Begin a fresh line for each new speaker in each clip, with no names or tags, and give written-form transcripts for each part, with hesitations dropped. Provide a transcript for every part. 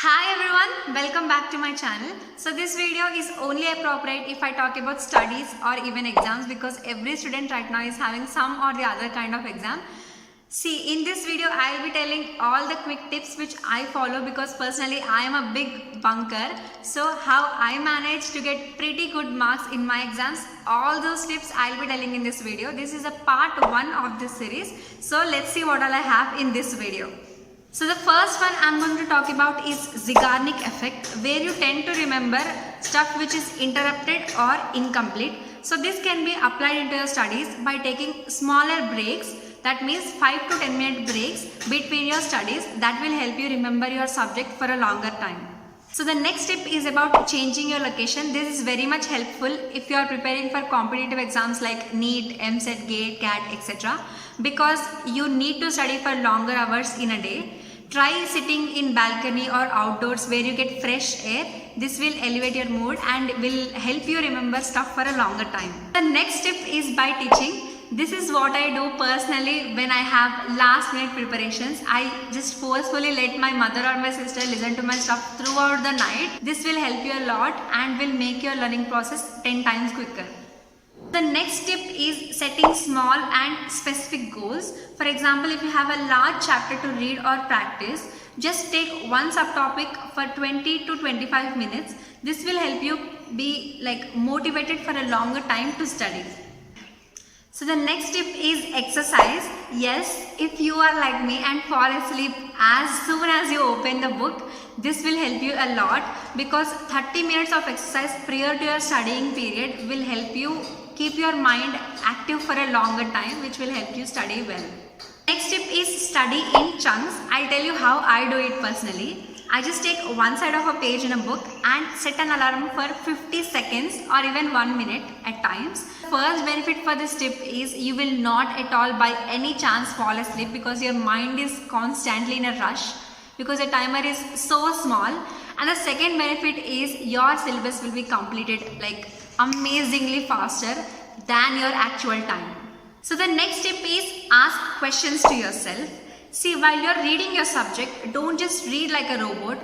Hi everyone, welcome back to my channel. So this video is only appropriate if I talk about studies or even exams because every student right now is having some or the other kind of exam. See, in this video I will be telling all the quick tips which I follow because personally I am a big bunker. So how I manage to get pretty good marks in my exams, all those tips I will be telling in this video. This is a part 1 of this series. So let's see what all I have in this video. So the first one I'm going to talk about is Zeigarnik effect, where you tend to remember stuff which is interrupted or incomplete. So this can be applied into your studies by taking smaller breaks, that means 5 to 10 minute breaks between your studies. That will help you remember your subject for a longer time. So the next tip is about changing your location. This is very much helpful if you are preparing for competitive exams like NEET, EAMCET, GATE, CAT, etc. because you need to study for longer hours in a day. Try sitting in balcony or outdoors where you get fresh air. This will elevate your mood and will help you remember stuff for a longer time. The next tip is by teaching. This is what I do personally when I have last minute preparations. I just forcefully let my mother or my sister listen to my stuff throughout the night. This will help you a lot and will make your learning process 10 times quicker. The next tip is setting small and specific goals. For example, if you have a large chapter to read or practice, just take one subtopic for 20 to 25 minutes. This will help you be motivated for a longer time to study. So the next tip is exercise. Yes, if you are like me and fall asleep as soon as you open the book, this will help you a lot because 30 minutes of exercise prior to your studying period will help you keep your mind active for a longer time, which will help you study well. Next tip is study in chunks. I'll tell you how I do it personally. I just take one side of a page in a book and set an alarm for 50 seconds or even 1 minute at times. First benefit for this tip is you will not at all by any chance fall asleep because your mind is constantly in a rush because the timer is so small. And the second benefit is your syllabus will be completed amazingly faster than your actual time. So the next tip is ask questions to yourself. See, while you're reading your subject, don't just read like a robot.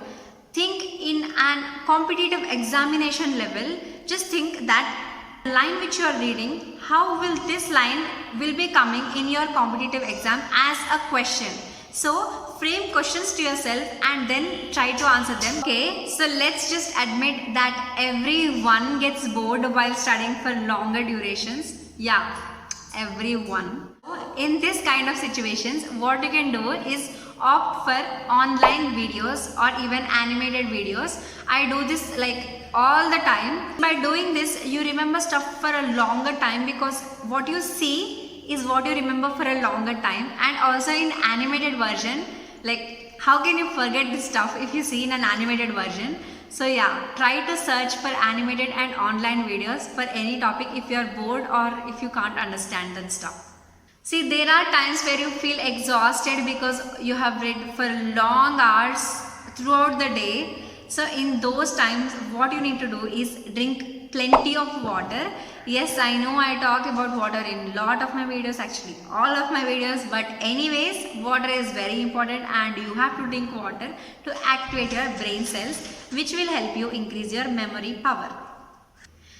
Think in an competitive examination level. Just think that the line which you are reading, how will this line will be coming in your competitive exam as a question. So frame questions to yourself and then try to answer them. Okay, so let's just admit that everyone gets bored while studying for longer durations. Yeah, everyone. In this kind of situations, what you can do is opt for online videos or even animated videos. I do this all the time. By doing this, you remember stuff for a longer time because what you see is what you remember for a longer time. And also in animated version, how can you forget this stuff if you see in an animated version? So yeah, try to search for animated and online videos for any topic if you are bored or if you can't understand that stuff. See, there are times where you feel exhausted because you have read for long hours throughout the day. So in those times, what you need to do is drink plenty of water. Yes, I know I talk about water in lot of my videos, actually all of my videos, but anyways, water is very important and you have to drink water to activate your brain cells, which will help you increase your memory power.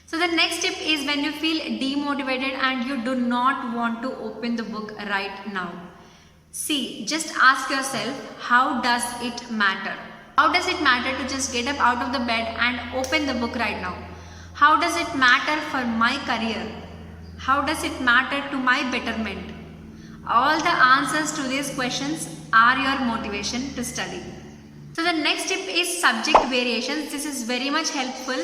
So the next tip is when you feel demotivated and you do not want to open the book right now. See, just ask yourself, how does it matter? How does it matter to just get up out of the bed and open the book right now? How does it matter for my career? How does it matter to my betterment? All the answers to these questions are your motivation to study. So the next tip is subject variations. This is very much helpful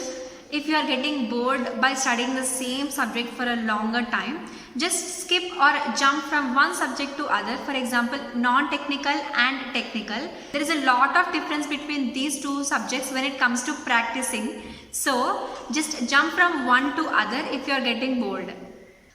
if you are getting bored by studying the same subject for a longer time. Just skip or jump from one subject to other. For example, non-technical and technical. There is a lot of difference between these two subjects when it comes to practicing. So just jump from one to other if you are getting bored.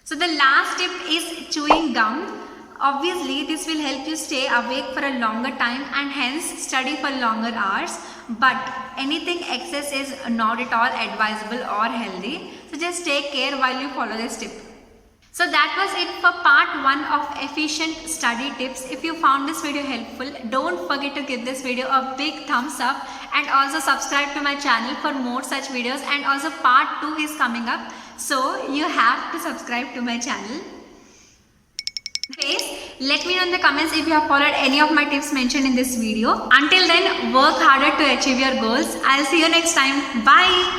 So the last tip is chewing gum. Obviously, this will help you stay awake for a longer time and hence study for longer hours. But anything excess is not at all advisable or healthy. So just take care while you follow this tip. So that was it for part 1 of efficient study tips. If you found this video helpful, don't forget to give this video a big thumbs up and also subscribe to my channel for more such videos, and also part 2 is coming up, so you have to subscribe to my channel. Please let me know in the comments if you have followed any of my tips mentioned in this video. Until then, work harder to achieve your goals. I'll see you next time. Bye.